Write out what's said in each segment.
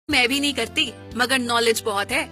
मैं भी नहीं करती, मगर नॉलेज बहुत है।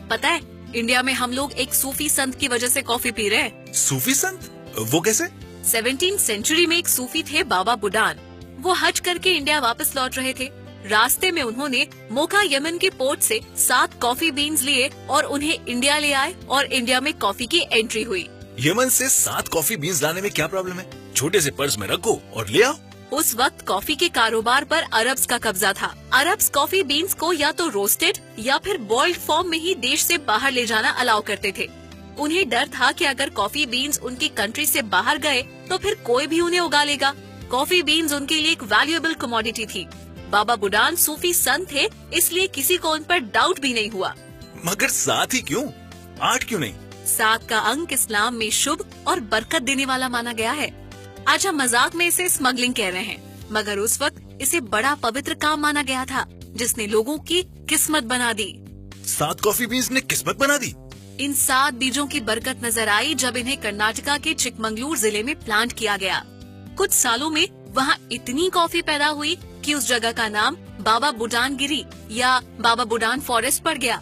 पता है, इंडिया में हम लोग एक सूफी संत की वजह से कॉफी पी रहे हैं। सूफी संत? वो कैसे? 17th सेंचुरी में एक सूफी थे बाबा बुडान। वो हज करके इंडिया वापस लौट रहे थे। रास्ते में उन्होंने मोका यमन के पोर्ट से 7 कॉफी बीन्स लिए और उन्हें इंडिया ले आए और इंडिया में कॉफी की एंट्री हुई। यमन से 7 कॉफी बीन्स लाने में क्या प्रॉब्लम है? छोटे से पर्स में रखो और ले आओ। उस वक्त कॉफी के कारोबार पर अरब्स का कब्जा था। अरब्स कॉफी बीन्स को या तो रोस्टेड या फिर बॉइल्ड फॉर्म में ही देश से बाहर ले जाना अलाउ करते थे। उन्हें डर था कि अगर कॉफी बीन्स उनकी कंट्री से बाहर गए तो फिर कोई भी उन्हें उगा लेगा। कॉफी बीन्स उनके लिए एक वैल्यूएबल कमोडिटी थी। बाबा बुडान सूफी संत थे, इसलिए किसी को उन पर डाउट भी नहीं हुआ। मगर 7 ही क्यों? 8 क्यों नहीं? 7 का अंक इस्लाम में शुभ और बरकत देने वाला माना गया है। आज हम मजाक में इसे स्मगलिंग कह रहे हैं, मगर उस वक्त इसे बड़ा पवित्र काम माना गया था, जिसने लोगों की किस्मत बना दी। 7 कॉफी बीन्स ने किस्मत बना दी। इन 7 बीजों की बरकत नजर आई जब इन्हें कर्नाटका के चिकमंगलूर जिले में प्लांट किया गया। कुछ सालों में वहाँ इतनी कॉफी पैदा हुई कि उस जगह का नाम बाबा बुडान गिरी या बाबा बुडान फॉरेस्ट पड़ गया।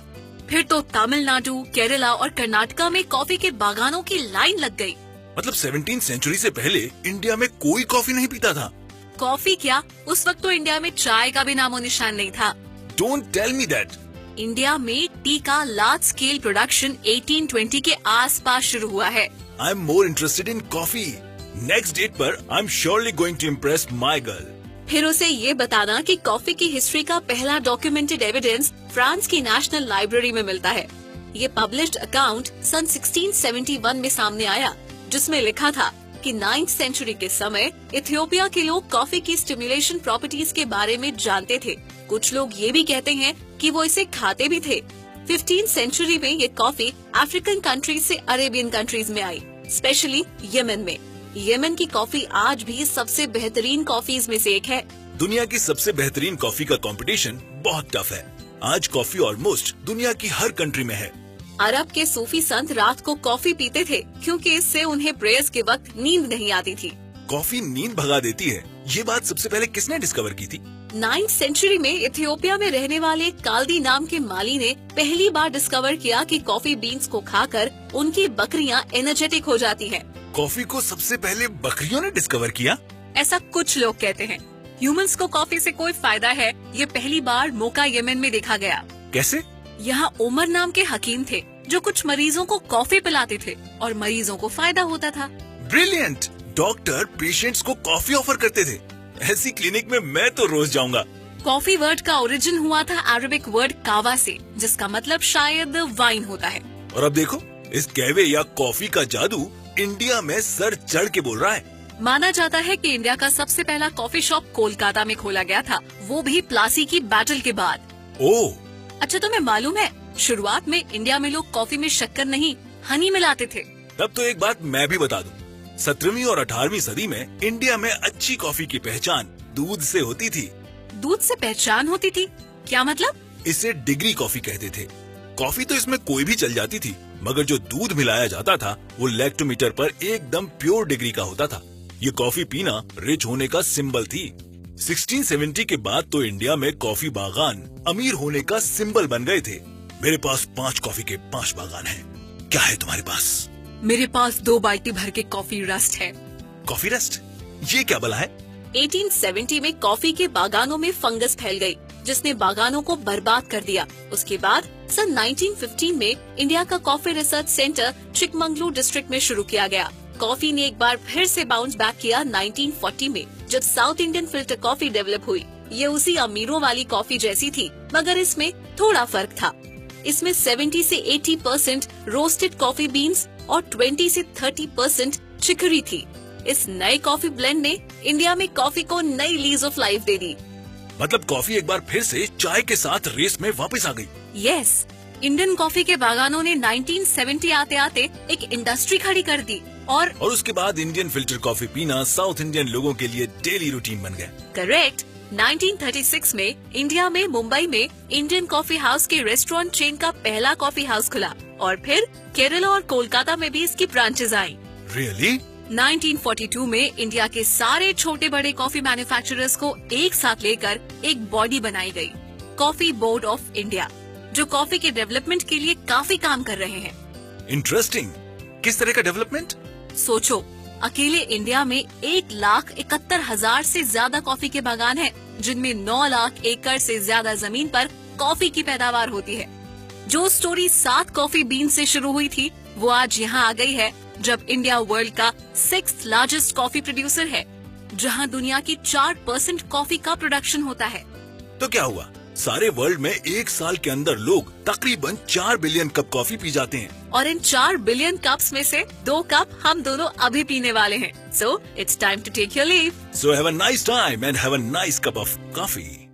फिर तो तमिलनाडु, केरला और कर्नाटका में कॉफी के बागानों की लाइन लग गई। मतलब 17th सेंचुरी से पहले इंडिया में कोई कॉफी नहीं पीता था। कॉफी क्या, उस वक्त तो इंडिया में चाय का भी नामो निशान नहीं था। Don't tell me that. India में टी का लार्ज स्केल प्रोडक्शन 1820 के आसपास शुरू हुआ है। I am more interested in coffee. Next date पर I am surely going to impress my girl. फिर उसे ये बताना कि कॉफी की हिस्ट्री का पहला डॉक्यूमेंटेड एविडेंस फ्रांस की नेशनल लाइब्रेरी में मिलता है। ये पब्लिश्ड अकाउंट सन 1671 में सामने आया, जिसमें लिखा था कि 9th सेंचुरी के समय इथियोपिया के लोग कॉफी की स्टिमुलेशन प्रॉपर्टीज के बारे में जानते थे। कुछ लोग ये भी कहते हैं कि वो इसे खाते भी थे। 15th सेंचुरी में ये कॉफी अफ्रीकन कंट्रीज से अरेबियन कंट्रीज में आई, स्पेशली यमन में। यमन की कॉफी आज भी सबसे बेहतरीन कॉफीज में से एक है। दुनिया की सबसे बेहतरीन कॉफी का कंपटीशन बहुत टफ है। आज कॉफी ऑलमोस्ट दुनिया की हर कंट्री में है। अरब के सूफी संत रात को कॉफी पीते थे क्योंकि इससे उन्हें प्रेयर्स के वक्त नींद नहीं आती थी। कॉफी नींद भगा देती है, ये बात सबसे पहले किसने डिस्कवर की थी? 9th सेंचुरी में इथियोपिया में रहने वाले काल्दी नाम के माली ने पहली बार डिस्कवर किया कि कॉफी बीन्स को खाकर उनकी बकरियां एनर्जेटिक हो जाती हैं। कॉफी को सबसे पहले बकरियों ने डिस्कवर किया? ऐसा कुछ लोग कहते हैं। ह्यूमंस को कॉफी से कोई फायदा है, ये पहली बार मोका यमन में देखा गया। कैसे? यहाँ उमर नाम के हकीम थे जो कुछ मरीजों को कॉफी पिलाते थे और मरीजों को फायदा होता था। ब्रिलियंट! डॉक्टर पेशेंट्स को कॉफी ऑफर करते थे। ऐसी क्लिनिक में मैं तो रोज जाऊंगा। कॉफी वर्ड का ओरिजिन हुआ था अरबिक वर्ड कावा से, जिसका मतलब शायद वाइन होता है। और अब देखो, इस कहवे या कॉफी का जादू इंडिया में सर चढ़ के बोल रहा है। माना जाता है कि इंडिया का सबसे पहला कॉफी शॉप कोलकाता में खोला गया था, वो भी प्लासी की बैटल के बाद। ओह! अच्छा, तुम्हें मालूम है शुरुआत में इंडिया में लोग कॉफी में शक्कर नहीं, हनी मिलाते थे। तब तो एक बात मैं भी बता दूं। 17वीं और 18वीं सदी में इंडिया में अच्छी कॉफी की पहचान दूध से होती थी। दूध से पहचान होती थी? क्या मतलब? इसे डिग्री कॉफी कहते थे। कॉफी तो इसमें कोई भी चल जाती थी, मगर जो दूध मिलाया जाता था वो लैक्टोमीटर पर एकदम प्योर डिग्री का होता था। ये कॉफी पीना रिच होने का सिंबल थी। 1670 के बाद तो इंडिया में कॉफी बागान अमीर होने का सिंबल बन गए थे। मेरे पास 5 कॉफी के 5 बागान हैं। क्या है तुम्हारे पास? मेरे पास 2 बाल्टी भर के कॉफी रस्ट है। Coffee rust? ये क्या भला है? 1870 में कॉफी के बागानों में फंगस फैल गई, जिसने बागानों को बर्बाद कर दिया। उसके बाद सन 1915 में इंडिया का coffee research centre Chikmagalur district में शुरू किया गया। कॉफी ने एक बार फिर से बाउंस बैक किया 1940 में, जब south Indian filter coffee develop हुई। ये उसी अमीरों वाली कॉफी जैसी थी, मगर इसमें थोड़ा फर्क था। इसमें 70 से 80% रोस्टेड कॉफी बीन्स और 20 से 30% चिकरी थी। इस नए कॉफी ब्लेंड ने इंडिया में कॉफी को नई लीज ऑफ लाइफ दे दी। मतलब कॉफी एक बार फिर से चाय के साथ रेस में वापस आ गई। यस, इंडियन कॉफी के बागानों ने 1970 आते आते एक इंडस्ट्री खड़ी कर दी और उसके बाद इंडियन फिल्टर कॉफी पीना साउथ इंडियन लोगों के लिए डेली रूटीन बन गया। करेक्ट। 1936 में इंडिया में मुंबई में इंडियन कॉफी हाउस के रेस्टोरेंट चेन का पहला कॉफी हाउस खुला और फिर केरला और कोलकाता में भी इसकी ब्रांचेस आई। रियली? 1942 में इंडिया के सारे छोटे बड़े कॉफी मैन्युफैक्चरर्स को एक साथ लेकर एक बॉडी बनाई गई। कॉफी बोर्ड ऑफ इंडिया, जो कॉफी के डेवलपमेंट के लिए काफी काम कर रहे हैं। इंटरेस्टिंग। किस तरह का डेवलपमेंट? सोचो, अकेले इंडिया में 1,71,000 से ज्यादा कॉफी के बागान हैं, जिनमें 9 लाख एकड़ से ज्यादा जमीन पर कॉफी की पैदावार होती है। जो स्टोरी 7 कॉफी बीन से शुरू हुई थी, वो आज यहाँ आ गई है, जब इंडिया वर्ल्ड का 6th लार्जेस्ट कॉफी प्रोड्यूसर है, जहाँ दुनिया की 4% कॉफी का प्रोडक्शन होता है। तो क्या हुआ? सारे वर्ल्ड में एक साल के अंदर लोग तकरीबन 4 बिलियन कप कॉफी पी जाते हैं। और इन 4 बिलियन कप्स में से 2 कप हम दोनों अभी पीने वाले हैं। So it's time to take your leave. So have a nice time and have a nice cup of coffee.